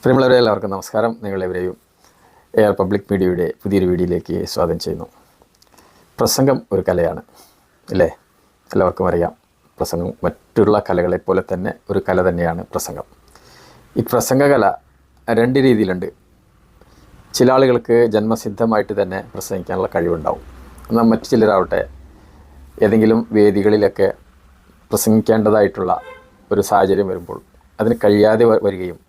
പ്രിയമുള്ളവരെ എല്ലാവർക്കും നമസ്കാരം. നിങ്ങളെവരെയും എയർ പബ്ലിക് മീഡിയയുടെ പുതിയൊരു വീഡിയോയിലേക്ക് സ്വാഗതം ചെയ്യുന്നു. പ്രസംഗം ഒരു കലയാണ് അല്ലേ? എല്ലാവർക്കും അറിയാം. പ്രസംഗം മറ്റുള്ള കലകളെപ്പോലെ തന്നെ ഒരു കല തന്നെയാണ് പ്രസംഗം. ഈ പ്രസംഗകല രണ്ട് രീതിയിലുണ്ട്. ചില ആളുകൾക്ക് ജന്മസിദ്ധമായിട്ട് തന്നെ പ്രസംഗിക്കാനുള്ള കഴിവുണ്ടാവും. എന്നാൽ മറ്റു ചിലരാവട്ടെ ഏതെങ്കിലും വേദികളിലൊക്കെ പ്രസംഗിക്കേണ്ടതായിട്ടുള്ള ഒരു സാഹചര്യം വരുമ്പോൾ അതിന് കഴിയാതെ വരികയും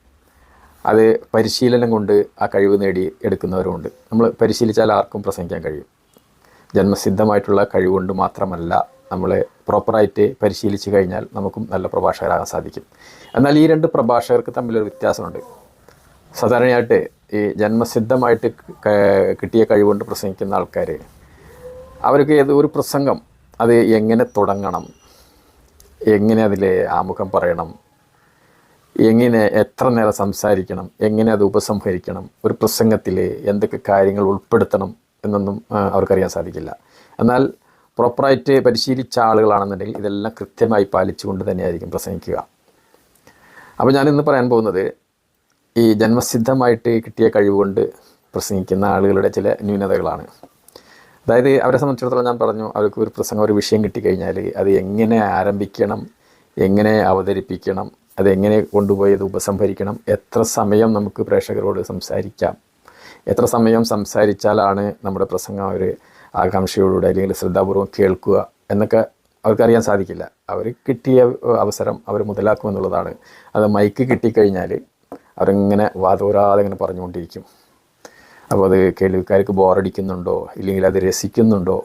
അത് പരിശീലനം കൊണ്ട് ആ കഴിവ് നേടി എടുക്കുന്നവരുമുണ്ട്. നമ്മൾ പരിശീലിച്ചാൽ ആർക്കും പ്രസംഗിക്കാൻ കഴിയും. ജന്മസിദ്ധമായിട്ടുള്ള കഴിവുകൊണ്ട് മാത്രമല്ല, നമ്മൾ പ്രോപ്പറായിട്ട് പരിശീലിച്ച് കഴിഞ്ഞാൽ നമുക്കും നല്ല പ്രഭാഷകരാകാൻ സാധിക്കും. എന്നാൽ ഈ രണ്ട് പ്രഭാഷകർക്ക് തമ്മിലൊരു വ്യത്യാസമുണ്ട്. സാധാരണയായിട്ട് ഈ ജന്മസിദ്ധമായിട്ട് കിട്ടിയ കഴിവുകൊണ്ട് പ്രസംഗിക്കുന്ന ആൾക്കാർ, അവർക്ക് ഒരു പ്രസംഗം അത് എങ്ങനെ തുടങ്ങണം, എങ്ങനെ അതിൽ ആമുഖം പറയണം, എങ്ങനെ എത്ര നേരം സംസാരിക്കണം, എങ്ങനെ അത് ഉപസംഹരിക്കണം, ഒരു പ്രസംഗത്തിൽ എന്തൊക്കെ കാര്യങ്ങൾ ഉൾപ്പെടുത്തണം എന്നൊന്നും അവർക്കറിയാൻ സാധിക്കില്ല. എന്നാൽ പ്രോപ്പറായിട്ട് പരിശീലിച്ച ആളുകളാണെന്നുണ്ടെങ്കിൽ ഇതെല്ലാം കൃത്യമായി പാലിച്ചുകൊണ്ട് തന്നെയായിരിക്കും പ്രസംഗിക്കുക. അപ്പോൾ ഞാനിന്ന് പറയാൻ പോകുന്നത് ഈ ജന്മസിദ്ധമായിട്ട് കിട്ടിയ കഴിവുകൊണ്ട് പ്രസംഗിക്കുന്ന ആളുകളുടെ ചില ന്യൂനതകളാണ്. അതായത് അവരെ സംബന്ധിച്ചിടത്തോളം ഞാൻ പറഞ്ഞു, അവർക്ക് ഒരു പ്രസംഗം, ഒരു വിഷയം കിട്ടിക്കഴിഞ്ഞാൽ അത് എങ്ങനെ ആരംഭിക്കണം, എങ്ങനെ അവതരിപ്പിക്കണം, അതെങ്ങനെ കൊണ്ടുപോയി അത് ഉപസംഹരിക്കണം, എത്ര സമയം നമുക്ക് പ്രേക്ഷകരോട് സംസാരിക്കാം, എത്ര സമയം സംസാരിച്ചാലാണ് നമ്മുടെ പ്രസംഗം അവർ ആകാംക്ഷയോടുകൂടി അല്ലെങ്കിൽ ശ്രദ്ധാപൂർവ്വം കേൾക്കുക എന്നൊക്കെ അവർക്കറിയാൻ സാധിക്കില്ല. അവർ കിട്ടിയ അവസരം അവർ മുതലാക്കുമെന്നുള്ളതാണ്. അത് മൈക്ക് കിട്ടിക്കഴിഞ്ഞാൽ അവരിങ്ങനെ വാതോരാതെ ഇങ്ങനെ പറഞ്ഞുകൊണ്ടിരിക്കും. അപ്പോൾ അത് കേൾവിക്കാർക്ക് ബോറടിക്കുന്നുണ്ടോ ഇല്ലെങ്കിൽ അത് രസിക്കുന്നുണ്ടോ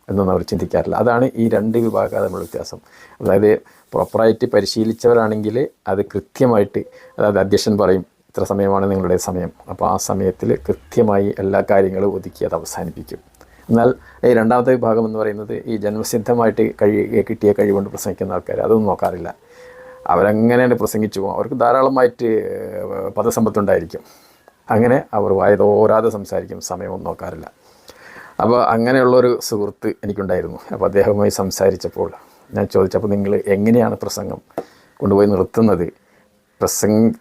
എന്നൊന്നും അവർ ചിന്തിക്കാറില്ല. അതാണ് ഈ രണ്ട് വിഭാഗം തമ്മിലുള്ള വ്യത്യാസം. അതായത് പ്രോപ്പറായിട്ട് പരിശീലിച്ചവരാണെങ്കിൽ അത് കൃത്യമായിട്ട്, അതായത് അധ്യക്ഷൻ പറയും ഇത്ര സമയമാണ് നിങ്ങളുടെ സമയം, അപ്പോൾ ആ സമയത്തിൽ കൃത്യമായി എല്ലാ കാര്യങ്ങളും ഒതുക്കി അത് അവസാനിപ്പിക്കും. എന്നാൽ ഈ രണ്ടാമത്തെ വിഭാഗം എന്ന് പറയുന്നത് ഈ ജന്മസിദ്ധമായിട്ട് കിട്ടിയ കഴിവുകൊണ്ട് പ്രസംഗിക്കുന്ന ആൾക്കാർ അതൊന്നും നോക്കാറില്ല. അവരങ്ങനെ പ്രസംഗിച്ചു പോകും. അവർക്ക് ധാരാളമായിട്ട് പദസമ്പത്തുണ്ടായിരിക്കും. അങ്ങനെ അവർ വായതോരാതെ സംസാരിക്കും, സമയമൊന്നും നോക്കാറില്ല. അപ്പോൾ അങ്ങനെയുള്ളൊരു സുഹൃത്ത് എനിക്കുണ്ടായിരുന്നു. അപ്പോൾ അദ്ദേഹവുമായി സംസാരിച്ചപ്പോൾ ഞാൻ ചോദിച്ചപ്പോൾ, നിങ്ങൾ എങ്ങനെയാണ് പ്രസംഗം കൊണ്ടുപോയി നിർത്തുന്നത്?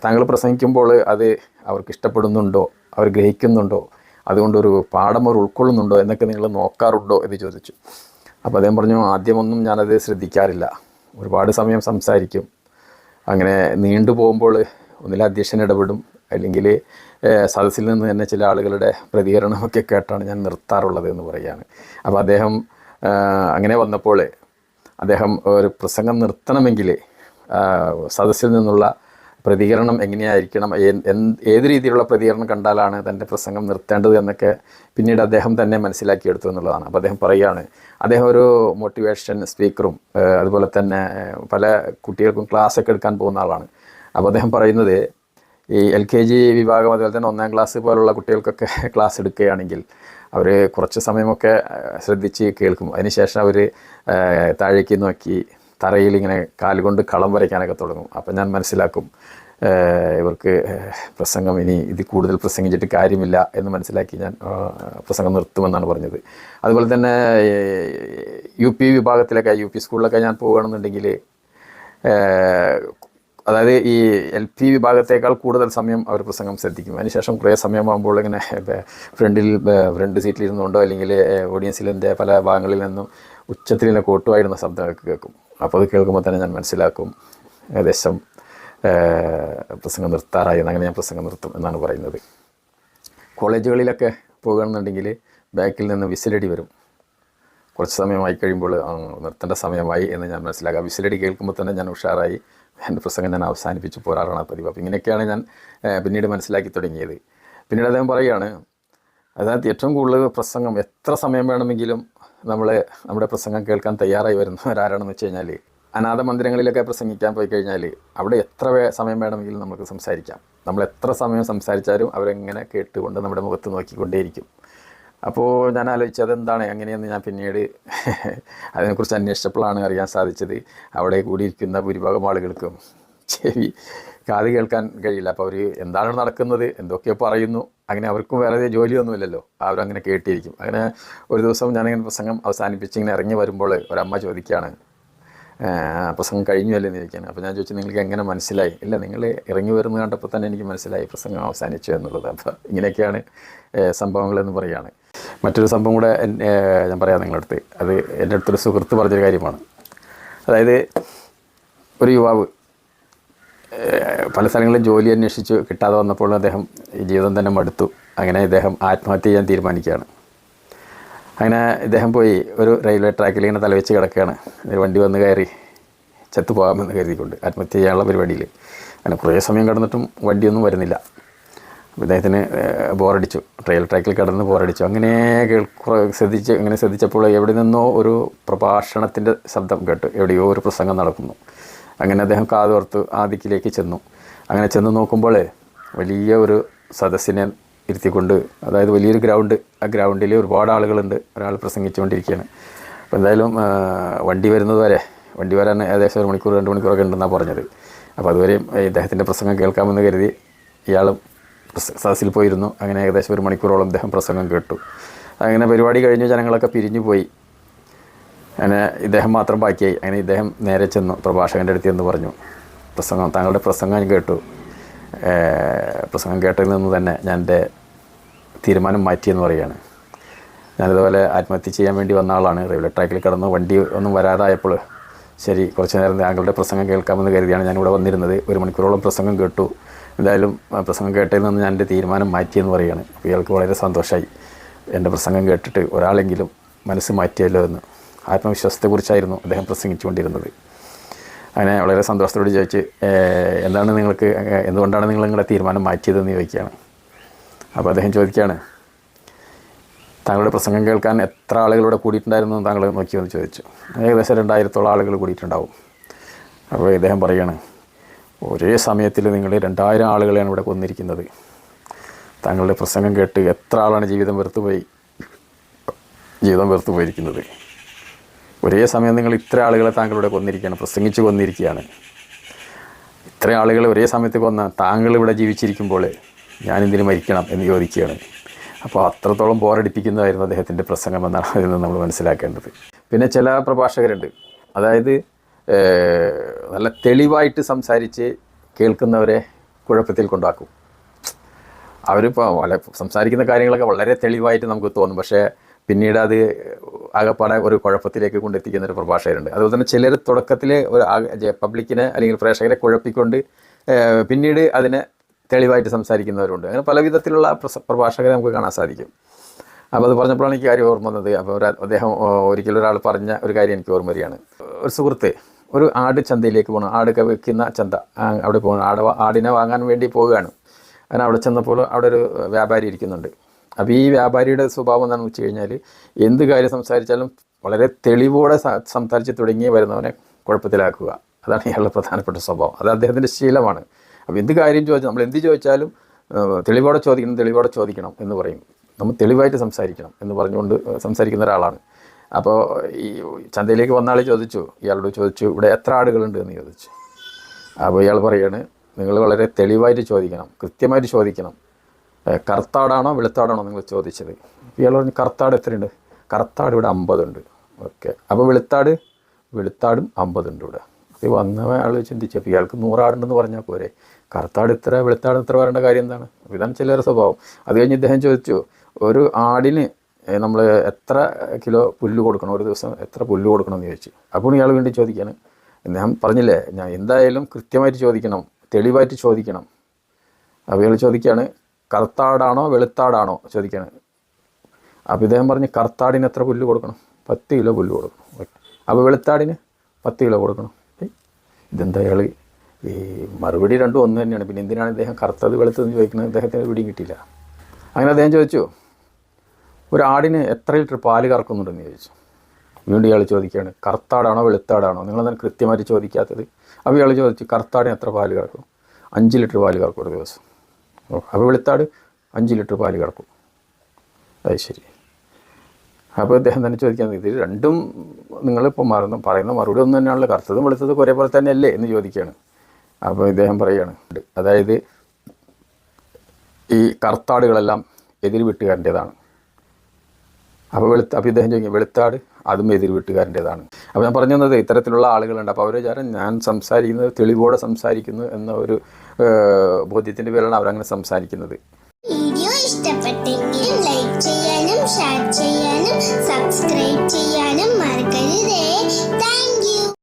താങ്കൾ പ്രസംഗിക്കുമ്പോൾ അത് അവർക്ക് ഇഷ്ടപ്പെടുന്നുണ്ടോ, അവർ ഗ്രഹിക്കുന്നുണ്ടോ, അതുകൊണ്ടൊരു പാഠം അവർ ഉൾക്കൊള്ളുന്നുണ്ടോ എന്നൊക്കെ നിങ്ങൾ നോക്കാറുണ്ടോ എന്ന് ചോദിച്ചു. അപ്പോൾ അദ്ദേഹം പറഞ്ഞു, ആദ്യമൊന്നും ഞാനത് ശ്രദ്ധിക്കാറില്ല. ഒരുപാട് സമയം സംസാരിക്കും. അങ്ങനെ നീണ്ടു പോകുമ്പോൾ ഒന്നിൽ അധ്യക്ഷൻ ഇടപെടും, അല്ലെങ്കിൽ സദസ്സിൽ നിന്ന് തന്നെ ചില ആളുകളുടെ പ്രതികരണമൊക്കെ കേട്ടാണ് ഞാൻ നിർത്താറുള്ളത് എന്ന് പറയുകയാണ്. അപ്പോൾ അദ്ദേഹം അങ്ങനെ വന്നപ്പോൾ അദ്ദേഹം ഒരു പ്രസംഗം നിർത്തണമെങ്കിൽ സദസ്സിൽ നിന്നുള്ള പ്രതികരണം എങ്ങനെയായിരിക്കണം, ഏത് രീതിയിലുള്ള പ്രതികരണം കണ്ടാലാണ് തൻ്റെ പ്രസംഗം നിർത്തേണ്ടത് എന്നൊക്കെ പിന്നീട് അദ്ദേഹം തന്നെ മനസ്സിലാക്കിയെടുത്തു എന്നുള്ളതാണ്. അപ്പോൾ അദ്ദേഹം പറയുകയാണ്, അദ്ദേഹം ഒരു മോട്ടിവേഷൻ സ്പീക്കറും അതുപോലെ തന്നെ പല കുട്ടികൾക്കും ക്ലാസ്സൊക്കെ എടുക്കാൻ പോകുന്ന ആളാണ്. അപ്പോൾ അദ്ദേഹം പറയുന്നത്, ഈ LKG വിഭാഗം അതുപോലെ തന്നെ 1ാം ക്ലാസ് പോലുള്ള കുട്ടികൾക്കൊക്കെ ക്ലാസ് എടുക്കുകയാണെങ്കിൽ അവർ കുറച്ച് സമയമൊക്കെ ശ്രദ്ധിച്ച് കേൾക്കും. അതിനുശേഷം അവർ താഴേക്ക് നോക്കി തറയിൽ ഇങ്ങനെ കാലുകൊണ്ട് കളം വരയ്ക്കാനൊക്കെ തുടങ്ങും. അപ്പം ഞാൻ മനസ്സിലാക്കും ഇവർക്ക് പ്രസംഗം ഇനി ഇത് കൂടുതൽ പ്രസംഗിച്ചിട്ട് കാര്യമില്ല എന്ന് മനസ്സിലാക്കി ഞാൻ പ്രസംഗം നിർത്തുമെന്നാണ് പറഞ്ഞത്. അതുപോലെ തന്നെ UP വിഭാഗത്തിലൊക്കെ, UP സ്കൂളിലൊക്കെ ഞാൻ പോകുകയാണെന്നുണ്ടെങ്കിൽ, അതായത് ഈ LP വിഭാഗത്തേക്കാൾ കൂടുതൽ സമയം അവർ പ്രസംഗം ശ്രദ്ധിക്കും. അതിനുശേഷം കുറേ സമയമാകുമ്പോൾ ഇങ്ങനെ ഫ്രണ്ട് സീറ്റിലിരുന്നുകൊണ്ടോ അല്ലെങ്കിൽ ഓഡിയൻസിലെ പല ഭാഗങ്ങളിൽ നിന്നും ഉച്ചത്തിൽ തന്നെ കോട്ടുവായിരുന്ന ശബ്ദമൊക്കെ കേൾക്കും. അപ്പോൾ അത് കേൾക്കുമ്പോൾ തന്നെ ഞാൻ മനസ്സിലാക്കും ഏകദേശം പ്രസംഗം നിർത്താറായി. അങ്ങനെ ഞാൻ പ്രസംഗം നിർത്തും എന്നാണ് പറയുന്നത്. കോളേജുകളിലൊക്കെ പോകുകയാണെന്നുണ്ടെങ്കിൽ ബാക്കിൽ നിന്ന് വിസിലടി വരും. കുറച്ച് സമയമായി കഴിയുമ്പോൾ നിർത്തേണ്ട സമയമായി എന്ന് ഞാൻ മനസ്സിലാക്കാം. വിസിലടി കേൾക്കുമ്പോൾ തന്നെ ഞാൻ ഉഷാറായി എൻ്റെ പ്രസംഗം ഞാൻ അവസാനിപ്പിച്ച് പോരാറാണ് പതിവ്. അപ്പോൾ ഇങ്ങനെയൊക്കെയാണ് ഞാൻ പിന്നീട് മനസ്സിലാക്കി തുടങ്ങിയത്. പിന്നീട് അദ്ദേഹം പറയുകയാണ്, അതായത് ഏറ്റവും കൂടുതൽ പ്രസംഗം എത്ര സമയം വേണമെങ്കിലും നമ്മുടെ പ്രസംഗം കേൾക്കാൻ തയ്യാറായി വരുന്നവരാരാണെന്ന് വെച്ച് കഴിഞ്ഞാൽ, അനാഥ മന്ദിരങ്ങളിലൊക്കെ പ്രസംഗിക്കാൻ പോയി കഴിഞ്ഞാൽ അവിടെ എത്ര സമയം വേണമെങ്കിലും നമുക്ക് സംസാരിക്കാം. നമ്മൾ എത്ര സമയം സംസാരിച്ചാലും അവരെങ്ങനെ കേട്ടുകൊണ്ട് നമ്മുടെ മുഖത്ത് നോക്കിക്കൊണ്ടേയിരിക്കും. അപ്പോൾ ഞാൻ ആലോചിച്ചത് അതെന്താണ് എങ്ങനെയെന്ന് ഞാൻ പിന്നീട് അതിനെക്കുറിച്ച് അന്വേഷിച്ചപ്പോഴാണ് അറിയാൻ സാധിച്ചത്. അവിടെ കൂടിയിരിക്കുന്ന ഭൂരിഭാഗം ആളുകൾക്കും കാത് കേൾക്കാൻ കഴിയില്ല. അപ്പോൾ അവർ എന്താണ് നടക്കുന്നത്, എന്തൊക്കെയോ പറയുന്നു, അങ്ങനെ അവർക്കും വേറെ ജോലിയൊന്നുമില്ലല്ലോ, അവരങ്ങനെ കേട്ടിരിക്കും. അങ്ങനെ ഒരു ദിവസം ഞാനിങ്ങനെ പ്രസംഗം അവസാനിപ്പിച്ച് ഇങ്ങനെ ഇറങ്ങി വരുമ്പോൾ ഒരമ്മ ചോദിക്കുകയാണ്, പ്രസംഗം കഴിഞ്ഞല്ലേ എന്ന് ചോദിക്കുകയാണ്. അപ്പോൾ ഞാൻ ചോദിച്ചു നിങ്ങൾക്ക് എങ്ങനെ മനസ്സിലായി? ഇല്ല, നിങ്ങൾ ഇറങ്ങി വരുന്നത് കണ്ടപ്പോൾ തന്നെ എനിക്ക് മനസ്സിലായി പ്രസംഗം അവസാനിച്ചു എന്നുള്ളത്. അപ്പോൾ ഇങ്ങനെയൊക്കെയാണ് സംഭവങ്ങളെന്ന് പറയുകയാണ്. മറ്റൊരു സംഭവം കൂടെ ഞാൻ പറയാം നിങ്ങളുടെ അടുത്ത്. അത് എൻ്റെ അടുത്തൊരു സുഹൃത്ത് പറഞ്ഞൊരു കാര്യമാണ്. അതായത് ഒരു യുവാവ് പല സ്ഥലങ്ങളിലും ജോലി അന്വേഷിച്ച് കിട്ടാതെ വന്നപ്പോൾ അദ്ദേഹം ഈ ജീവിതം തന്നെ മടുത്തു. അങ്ങനെ ഇദ്ദേഹം ആത്മഹത്യ ചെയ്യാൻ തീരുമാനിക്കുകയാണ്. അങ്ങനെ ഇദ്ദേഹം പോയി ഒരു റെയിൽവേ ട്രാക്കിൽ ഇങ്ങനെ തലവെച്ച് കിടക്കുകയാണ്. ഒരു വണ്ടി വന്ന് കയറി ചത്തു പോകാമെന്ന് കരുതിക്കൊണ്ട് ആത്മഹത്യ ചെയ്യാനുള്ള പരിപാടിയിൽ. അങ്ങനെ കുറേ സമയം കിടന്നിട്ടും വണ്ടിയൊന്നും വരുന്നില്ല. അപ്പോൾ ഇദ്ദേഹത്തിന് ബോറടിച്ചു. റെയിൽ ട്രാക്കിൽ കിടന്ന് ബോറടിച്ചു. അങ്ങനെ ശ്രദ്ധിച്ചപ്പോൾ എവിടെ നിന്നോ ഒരു പ്രഭാഷണത്തിൻ്റെ ശബ്ദം കേട്ടു. എവിടെയോ ഒരു പ്രസംഗം നടക്കുന്നു. അങ്ങനെ അദ്ദേഹം കാതോർത്ത് ആ ദിക്കിലേക്ക് ചെന്നു. അങ്ങനെ ചെന്ന് നോക്കുമ്പോൾ വലിയ ഒരു സദസ്സിനെ ഇരുത്തിക്കൊണ്ട്, അതായത് വലിയൊരു ഗ്രൗണ്ട്, ആ ഗ്രൗണ്ടിൽ ഒരുപാട് ആളുകളുണ്ട്. ഒരാൾ പ്രസംഗിച്ചുകൊണ്ടിരിക്കുകയാണ്. അപ്പോൾ എന്തായാലും വണ്ടി വരാൻ ഏകദേശം 1 മണിക്കൂർ 2 മണിക്കൂറൊക്കെ ഉണ്ടെന്നാണ് പറഞ്ഞത്. അപ്പോൾ അതുവരെയും ഇദ്ദേഹത്തിൻ്റെ പ്രസംഗം കേൾക്കാമെന്ന് കരുതി ഇയാളും സദസ്സിൽ പോയിരുന്നു. അങ്ങനെ ഏകദേശം 1 മണിക്കൂറോളം ഇദ്ദേഹം പ്രസംഗം കേട്ടു. അങ്ങനെ പരിപാടി കഴിഞ്ഞ് ജനങ്ങളൊക്കെ പിരിഞ്ഞു പോയി. അങ്ങനെ ഇദ്ദേഹം മാത്രം ബാക്കിയായി. അങ്ങനെ ഇദ്ദേഹം നേരെ ചെന്നു പ്രഭാഷകൻ്റെ അടുത്ത് എന്ന് പറഞ്ഞു, താങ്കളുടെ പ്രസംഗം കേട്ടു. പ്രസംഗം കേട്ടതിൽ നിന്ന് തന്നെ ഞാൻ എൻ്റെ തീരുമാനം മാറ്റിയെന്ന് പറയുകയാണ്. ഞാനിതുപോലെ ആത്മഹത്യ ചെയ്യാൻ വേണ്ടി വന്ന ആളാണ്. റെയിൽവേ ട്രാക്കിൽ കിടന്ന് വണ്ടി ഒന്നും വരാതായപ്പോൾ ശരി കുറച്ച് നേരം താങ്കളുടെ പ്രസംഗം കേൾക്കാമെന്ന് കരുതിയാണ് ഞാനിവിടെ വന്നിരുന്നത്. 1 മണിക്കൂറോളം പ്രസംഗം കേട്ടു. എന്തായാലും പ്രസംഗം കേട്ടതിൽ നിന്ന് ഞാൻ എൻ്റെ തീരുമാനം മാറ്റിയെന്ന് പറയുകയാണ്. അപ്പോൾ ഇയാൾക്ക് വളരെ സന്തോഷമായി. എൻ്റെ പ്രസംഗം കേട്ടിട്ട് ഒരാളെങ്കിലും മനസ്സ് മാറ്റിയല്ലോ എന്ന്. ആത്മവിശ്വാസത്തെക്കുറിച്ചായിരുന്നു അദ്ദേഹം പ്രസംഗിച്ചുകൊണ്ടിരുന്നത്. അങ്ങനെ വളരെ സന്തോഷത്തോട് ചോദിച്ച് എന്തുകൊണ്ടാണ് നിങ്ങൾ നിങ്ങളുടെ തീരുമാനം മാറ്റിയതെന്ന് ചോദിക്കുകയാണ്. അപ്പോൾ അദ്ദേഹം ചോദിക്കുകയാണ്, താങ്കളുടെ പ്രസംഗം കേൾക്കാൻ എത്ര ആളുകളിവിടെ കൂടിയിട്ടുണ്ടായിരുന്നു താങ്കൾ നോക്കിയെന്ന് ചോദിച്ചു. ഏകദേശം 2000-ഓളം ആളുകൾ കൂടിയിട്ടുണ്ടാവും. അപ്പോൾ ഇദ്ദേഹം പറയുകയാണ്, ഒരേ സമയത്തിൽ നിങ്ങൾ 2000 ആളുകളെയാണ് ഇവിടെ കൊന്നിരിക്കുന്നത്. താങ്കളുടെ പ്രസംഗം കേട്ട് എത്ര ആളാണ് ജീവിതം വെറുത്തു പോയിരിക്കുന്നത്. ഒരേ സമയം നിങ്ങൾ ഇത്ര ആളുകളെ താങ്കളിവിടെ കൊന്നിരിക്കുകയാണ്, പ്രസംഗിച്ച് കൊന്നിരിക്കുകയാണ്. ഇത്ര ആളുകൾ ഒരേ സമയത്ത് കൊന്ന താങ്കളിവിടെ ജീവിച്ചിരിക്കുമ്പോൾ ഞാനെന്തിനു മരിക്കണം എന്ന് ചോദിക്കുകയാണ്. അപ്പോൾ അത്രത്തോളം ബോറടിപ്പിക്കുന്നതായിരുന്നു അദ്ദേഹത്തിൻ്റെ പ്രസംഗമെന്നാണ് അതിൽ നിന്ന് നമ്മൾ മനസ്സിലാക്കേണ്ടത്. പിന്നെ ചില പ്രഭാഷകരുണ്ട്, അതായത് നല്ല തെളിവായിട്ട് സംസാരിച്ച് കേൾക്കുന്നവരെ കുഴപ്പത്തിൽ കൊണ്ടാക്കും. അവരിപ്പോൾ സംസാരിക്കുന്ന കാര്യങ്ങളൊക്കെ വളരെ തെളിവായിട്ട് നമുക്ക് തോന്നും, പക്ഷേ പിന്നീട് അത് ആകെപ്പാടെ ഒരു കുഴപ്പത്തിലേക്ക് കൊണ്ടെത്തിക്കുന്നൊരു പ്രഭാഷകരുണ്ട്. അതുപോലെ തന്നെ ചിലർ തുടക്കത്തിൽ പബ്ലിക്കിനെ അല്ലെങ്കിൽ പ്രേക്ഷകരെ കുഴപ്പിക്കൊണ്ട് പിന്നീട് അതിനെ തെളിവായിട്ട് സംസാരിക്കുന്നവരുണ്ട്. അങ്ങനെ പല വിധത്തിലുള്ള പ്രഭാഷകരെ നമുക്ക് കാണാൻ സാധിക്കും. അപ്പോൾ അത് പറഞ്ഞപ്പോഴാണ് എനിക്ക് കാര്യം ഓർമ്മ വന്നത്. അപ്പോൾ അദ്ദേഹം ഒരിക്കലും ഒരാൾ പറഞ്ഞ ഒരു കാര്യം എനിക്ക് ഓർമ്മ വരികയാണ്. ഒരു സുഹൃത്ത് ഒരു ആട് ചന്തയിലേക്ക് പോകണം, ആടൊക്കെ വെക്കുന്ന ചന്ത, അവിടെ പോകണം, ആടിനെ വാങ്ങാൻ വേണ്ടി പോവുകയാണ്. അങ്ങനെ അവിടെ ചെന്നപ്പോൾ അവിടെ ഒരു വ്യാപാരി ഇരിക്കുന്നുണ്ട്. അപ്പോൾ ഈ വ്യാപാരിയുടെ സ്വഭാവം എന്താണെന്ന് വെച്ച് കഴിഞ്ഞാൽ എന്ത് കാര്യം സംസാരിച്ചാലും വളരെ തെളിവോടെ സംസാരിച്ച് തുടങ്ങി വരുന്നവനെ കുഴപ്പത്തിലാക്കുക. അതാണ് ഇയാളുടെ പ്രധാനപ്പെട്ട സ്വഭാവം. അത് അദ്ദേഹത്തിൻ്റെ ശീലമാണ്. അപ്പോൾ എന്ത് കാര്യം ചോദിച്ചാൽ നമ്മൾ എന്ത് ചോദിച്ചാലും തെളിവോടെ ചോദിക്കണം എന്ന് പറയും. നമ്മൾ തെളിവായിട്ട് സംസാരിക്കണം എന്ന് പറഞ്ഞുകൊണ്ട് സംസാരിക്കുന്ന ഒരാളാണ്. അപ്പോൾ ഈ ചന്തയിലേക്ക് വന്ന ആൾ ഇയാളോട് ചോദിച്ചു ഇവിടെ എത്ര ആടുകളുണ്ട് എന്ന് ചോദിച്ചു. അപ്പോൾ ഇയാൾ പറയുകയാണ്, നിങ്ങൾ വളരെ തെളിവായിട്ട് ചോദിക്കണം, കൃത്യമായിട്ട് ചോദിക്കണം. കറുത്താടാണോ വെളുത്താടാണോ നിങ്ങൾ ചോദിച്ചത്? ഇയാൾ പറഞ്ഞു കറുത്താട് എത്രയുണ്ട്? കറുത്താട് ഇവിടെ 50 ഉണ്ട്. ഓക്കെ, അപ്പോൾ വെളുത്താടും 50 ഉണ്ട് ഇവിടെ. അപ്പോൾ വന്ന ആൾ ചിന്തിച്ചു, അപ്പോൾ ഇയാൾക്ക് 100 ആടുണ്ടെന്ന് പറഞ്ഞാൽ പോരെ, കറുത്താട് ഇത്ര വെളുത്താട് ഇത്ര വരേണ്ട കാര്യം എന്താണ്? അപ്പോൾ ഇതാണ് ചിലരുടെ സ്വഭാവം. അത് കഴിഞ്ഞ് ഇദ്ദേഹം ചോദിച്ചു, ഒരു ആടിന് നമ്മൾ എത്ര കിലോ പുല്ല് കൊടുക്കണം, ഒരു ദിവസം എത്ര പുല്ല് കൊടുക്കണം എന്ന് ചോദിച്ചു. അപ്പോൾ ഇയാൾ വേണ്ടി ചോദിക്കുകയാണ്, ഞാൻ പറഞ്ഞില്ലേ ഞാൻ എന്തായാലും കൃത്യമായിട്ട് ചോദിക്കണം, തെളിവായിട്ട് ചോദിക്കണം. അപ്പോൾ ഇയാൾ ചോദിക്കുകയാണ് കറുത്താടാണോ വെളുത്താടാണോ ചോദിക്കുകയാണ്. അപ്പോൾ ഇദ്ദേഹം പറഞ്ഞ് കറുത്താടിന് എത്ര പുല്ല് കൊടുക്കണം? 10 കിലോ പുല്ല് കൊടുക്കണം. അപ്പോൾ വെളുത്താടിന് 10 കിലോ കൊടുക്കണം. ഇതെന്താ അയാൾ ഈ മറുപടി രണ്ടും ഒന്ന് തന്നെയാണ്, പിന്നെ എന്തിനാണ് ഇദ്ദേഹം കറുത്തത് വെളുത്തതെന്ന് ചോദിക്കുന്നത്? അദ്ദേഹത്തിന് പിടിയും കിട്ടിയില്ല. അങ്ങനെ അദ്ദേഹം ചോദിച്ചു, ഒരു ആടിന് എത്ര ലിറ്റർ പാല് കറക്കുന്നുണ്ടെന്ന് ചോദിച്ചു. വീണ്ടും ഇയാൾ ചോദിക്കുകയാണ് കറുത്താടാണോ വെളുത്താടാണോ, നിങ്ങളെന്താണ് കൃത്യമായിട്ട് ചോദിക്കാത്തത്? അപ്പോൾ ഇയാൾ ചോദിച്ചു കറുത്താടിന് എത്ര പാല് കറക്കും? 5 ലിറ്റർ പാല് കറക്കും ഒരു ദിവസം. അപ്പോൾ വെളുത്താട് 5 ലിറ്റർ പാല് കറക്കും. അത് ശരി. അപ്പോൾ അദ്ദേഹം തന്നെ ചോദിക്കാൻ, ഇത് രണ്ടും നിങ്ങളിപ്പോൾ പറയുന്ന മറുപടി ഒന്നും തന്നെയാണല്ലോ, കറുത്തതും വെളുത്തതും ഒരേപോലെ തന്നെയല്ലേ എന്ന് ചോദിക്കുകയാണ്. അപ്പോൾ ഇദ്ദേഹം പറയുകയാണ്, അതായത് ഈ കറുത്താടുകളെല്ലാം എതിർ വീട്ടുകാരൻ്റേതാണ്, അപ്പോൾ ഇദ്ദേഹം ചോദിക്കും വെളുത്താട് അതും എതിർ വീട്ടുകാരൻ്റേതാണ്. അപ്പോൾ ഞാൻ പറഞ്ഞു തന്നത് ഇത്തരത്തിലുള്ള ആളുകളുണ്ട്. അപ്പോൾ അവർ വിചാരം ഞാൻ സംസാരിക്കുന്നത് തെളിവോടെ സംസാരിക്കുന്നു എന്ന ഒരു ബോധ്യത്തിൻ്റെ പേരിലാണ് അവരങ്ങനെ സംസാരിക്കുന്നത്. വീഡിയോ ഇഷ്ടപ്പെട്ടെങ്കിൽ ലൈക്ക് ചെയ്യുക.